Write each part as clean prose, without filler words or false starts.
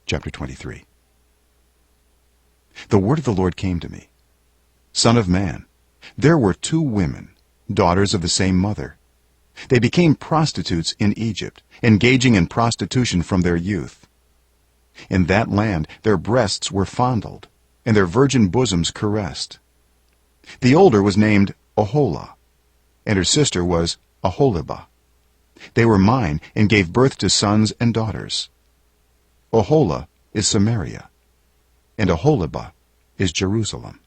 chapter 23. The word of the Lord came to me. Son of man, there were 2 women, daughters of the same mother. They became prostitutes in Egypt, engaging in prostitution from their youth. In that land their breasts were fondled, and their virgin bosoms caressed. The older was named Oholah, and her sister was Oholibah. They were mine and gave birth to sons and daughters. Oholah is Samaria, and Oholibah is Jerusalem.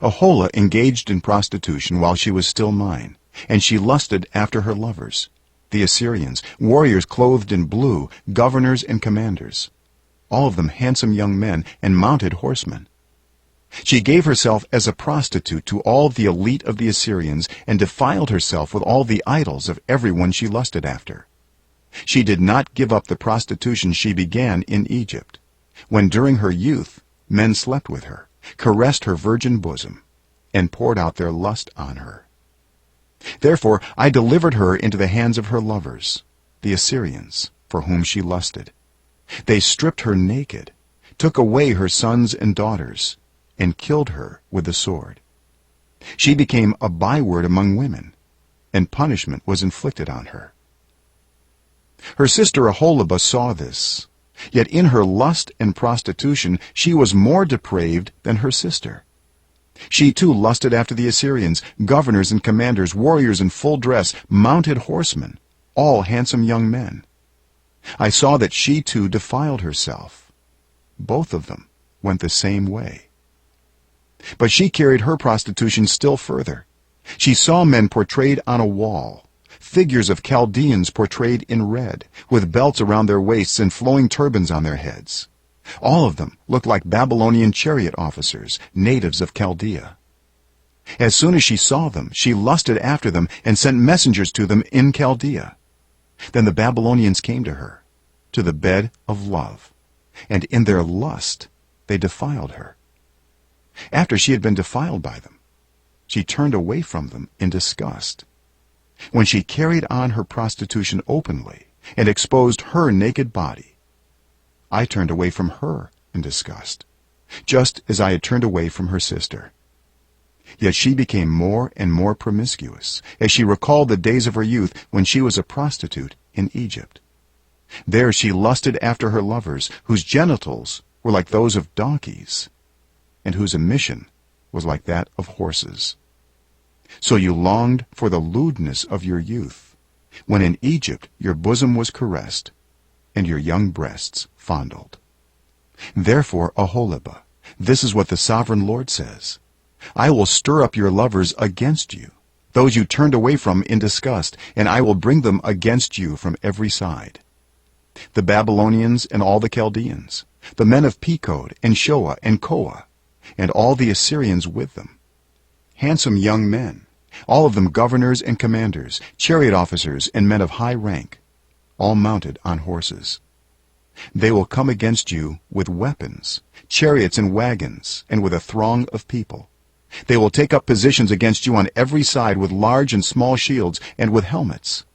Oholah engaged in prostitution while she was still mine, and she lusted after her lovers, the Assyrians, warriors clothed in blue, governors and commanders, all of them handsome young men and mounted horsemen. She gave herself as a prostitute to all the elite of the Assyrians and defiled herself with all the idols of everyone she lusted after. She did not give up the prostitution she began in Egypt, when during her youth men slept with her, caressed her virgin bosom, and poured out their lust on her. Therefore I delivered her into the hands of her lovers, the Assyrians, for whom she lusted. They stripped her naked, took away her sons and daughters, and killed her with the sword. She became a byword among women, and punishment was inflicted on her. Her sister Oholibah saw this, yet in her lust and prostitution she was more depraved than her sister. She too lusted after the Assyrians, governors and commanders, warriors in full dress, mounted horsemen, all handsome young men. I saw that she too defiled herself. Both of them went the same way. But she carried her prostitution still further. She saw men portrayed on a wall, figures of Chaldeans portrayed in red, with belts around their waists and flowing turbans on their heads. All of them looked like Babylonian chariot officers, natives of Chaldea. As soon as she saw them, she lusted after them and sent messengers to them in Chaldea. Then the Babylonians came to her, to the bed of love, and in their lust they defiled her. After she had been defiled by them, she turned away from them in disgust. When she carried on her prostitution openly and exposed her naked body, I turned away from her in disgust, just as I had turned away from her sister. Yet she became more and more promiscuous as she recalled the days of her youth when she was a prostitute in Egypt. There she lusted after her lovers, whose genitals were like those of donkeys, and whose emission was like that of horses. So you longed for the lewdness of your youth, when in Egypt your bosom was caressed, and your young breasts fondled. Therefore, Oholibah, this is what the sovereign Lord says: I will stir up your lovers against you, those you turned away from in disgust, and I will bring them against you from every side. The Babylonians and all the Chaldeans, the men of Pekod and Shoa and Koa, and all the Assyrians with them, handsome young men, all of them governors and commanders, chariot officers and men of high rank, all mounted on horses. They will come against you with weapons, chariots and wagons, and with a throng of people. They will take up positions against you on every side with large and small shields and with helmets.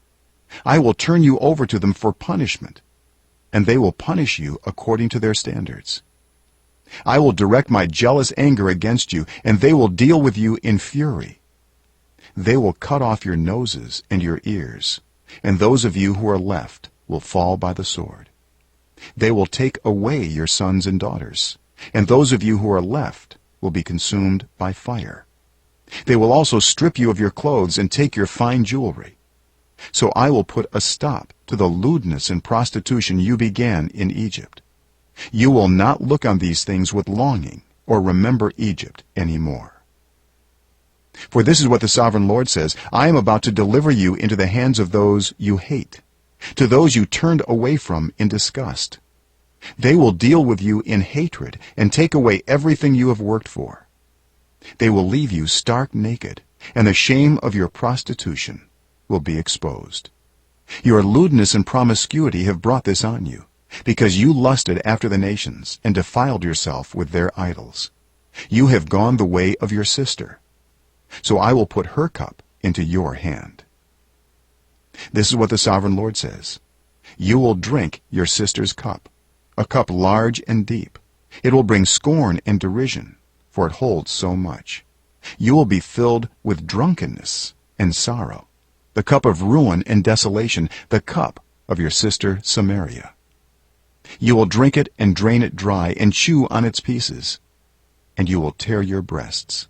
I will turn you over to them for punishment, and they will punish you according to their standards. I will direct my jealous anger against you, and they will deal with you in fury. They will cut off your noses and your ears, and those of you who are left will fall by the sword. They will take away your sons and daughters, and those of you who are left will be consumed by fire. They will also strip you of your clothes and take your fine jewelry. So I will put a stop to the lewdness and prostitution you began in Egypt. You will not look on these things with longing or remember Egypt any more. For this is what the sovereign Lord says: I am about to deliver you into the hands of those you hate, to those you turned away from in disgust. They will deal with you in hatred and take away everything you have worked for. They will leave you stark naked, and the shame of your prostitution will be exposed. Your lewdness and promiscuity have brought this on you, because you lusted after the nations and defiled yourself with their idols. You have gone the way of your sister, so I will put her cup into your hand. This is what the sovereign Lord says: You will drink your sister's cup, a cup large and deep. It will bring scorn and derision, for it holds so much. You will be filled with drunkenness and sorrow, the cup of ruin and desolation, the cup of your sister Samaria. You will drink it and drain it dry and chew on its pieces, and you will tear your breasts.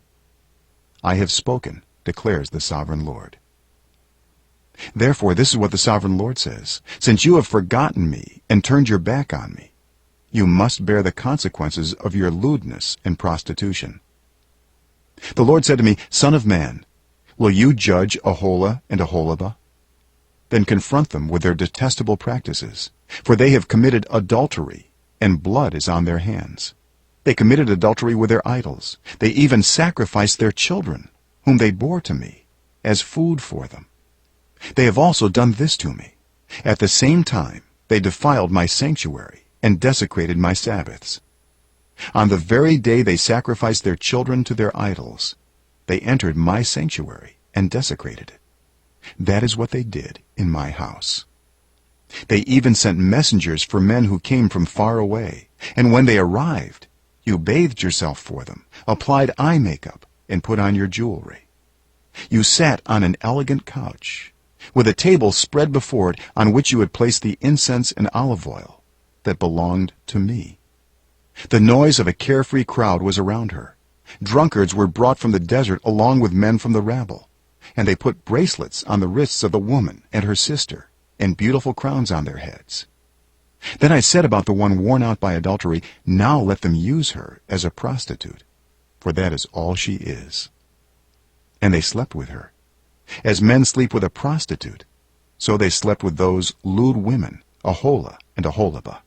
I have spoken, declares the sovereign Lord. Therefore, this is what the sovereign Lord says: since you have forgotten me and turned your back on me, you must bear the consequences of your lewdness and prostitution. The Lord said to me, Son of man, will you judge Aholah and Aholibah? Then confront them with their detestable practices, for they have committed adultery, and blood is on their hands. They committed adultery with their idols. They even sacrificed their children, whom they bore to me, as food for them. They have also done this to me. At the same time, they defiled my sanctuary and desecrated my Sabbaths. On the very day they sacrificed their children to their idols, they entered my sanctuary and desecrated it. That is what they did in my house. They even sent messengers for men who came from far away, and when they arrived, you bathed yourself for them, applied eye makeup, and put on your jewelry. You sat on an elegant couch, with a table spread before it on which you had placed the incense and olive oil that belonged to me. The noise of a carefree crowd was around her. Drunkards were brought from the desert along with men from the rabble, and they put bracelets on the wrists of the woman and her sister, and beautiful crowns on their heads. Then I said about the one worn out by adultery, now let them use her as a prostitute, for that is all she is. And they slept with her. As men sleep with a prostitute, so they slept with those lewd women, Aholah and Aholibah.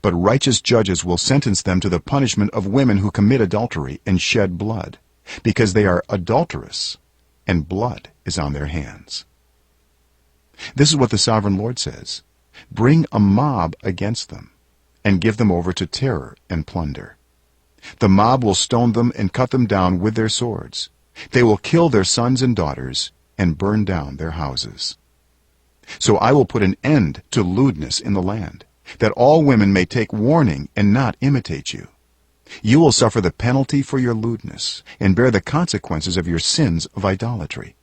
But righteous judges will sentence them to the punishment of women who commit adultery and shed blood, because they are adulterous, and blood is on their hands. This is what the sovereign Lord says: bring a mob against them, and give them over to terror and plunder. The mob will stone them and cut them down with their swords. They will kill their sons and daughters and burn down their houses. So I will put an end to lewdness in the land, that all women may take warning and not imitate you. You will suffer the penalty for your lewdness and bear the consequences of your sins of idolatry.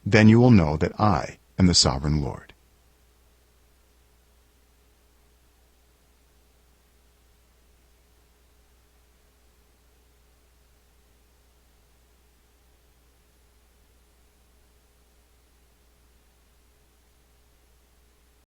Then you will know that I am the sovereign Lord.